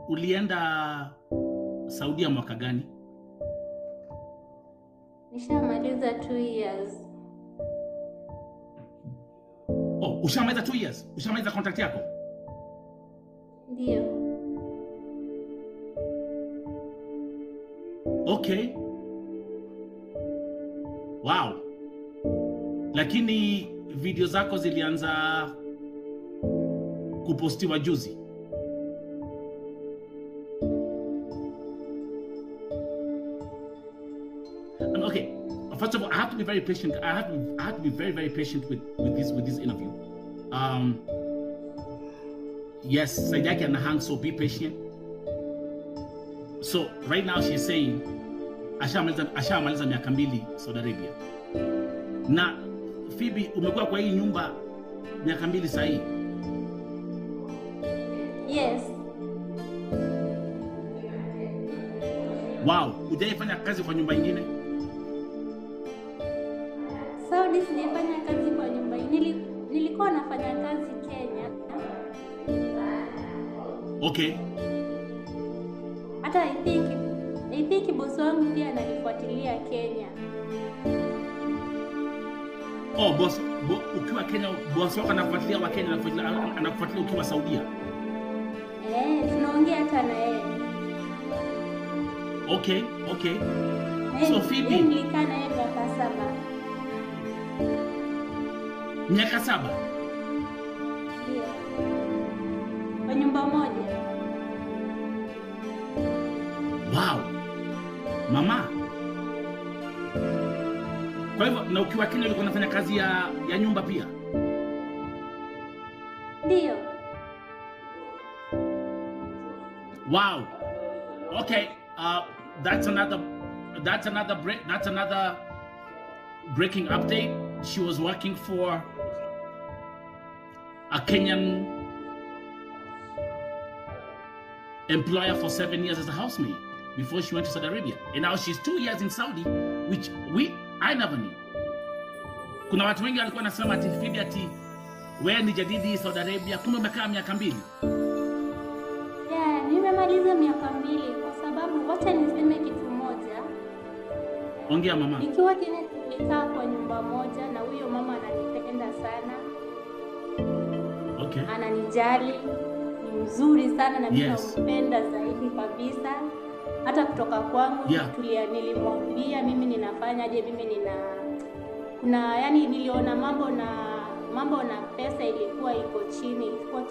Ulienda Saudi mwaka gani? Nishamaliza 2 years. Oh, ushamaliza 2 years? Ushamaliza contract yako? Ndio. Okay. Wow. Lakini video zako zilianza kupostiwa juzi. Okay. First of all, I have to be very patient. I have to be very, very patient with this interview. Yes, Saidaki and Hang, so be patient. So right now she's saying ashamaliza miaka 2 Saudi Arabia. Na Phoebe, umekuwa kwa hii nyumba miaka 2 sasa hii? Yes. Wow, hujaifanya kazi kwa nyumba nyingine? Saudi sijafanya kazi kwa nyumba. Nilikuwa nafanya kazi Kenya. Okay. Hata I think boss wangu pia ananifuatilia Kenya. Oh, boss, ukiwa Kenya, boss wako anafuatilia wa Kenya, anakufuatilia ukiwa Saudia? Tunaongea hata na yeye. Okay. So Phoebe, nilikaa na yeye miaka 7. Miaka 7? Ndio. Kwa nyumba moja. Wow. Mama. Kwa hivyo na ukiwa Kenya ulikuwa unafanya kazi ya nyumba pia? Ndio. Wow. Okay. That's another breaking update. She was working for a Kenyan employer for 7 years as a housemaid before she went to Saudi Arabia, and now she's 2 years in Saudi, which I never knew. Kuna watu wengi walikuwa nasema ati Phoebe ati wewe ni jadidi Saudi Arabia, kumbe umekaa miaka 2. Yeah, nimemaliza miaka 2 kwa sababu wacha niseme kitu moja. Ongea mama. Nikiwa Kenya nilikaa kwa nyumba moja na huyo mama ananipenda sana. Okay. Ananijali, ni mzuri sana na mimi Yes. nampenda zaidi kabisa. Hata kutoka kwangu nilimwambia mimi ninafanyaje, yani niliona mambo na pesa ilikuwa iko chini, ilikuwa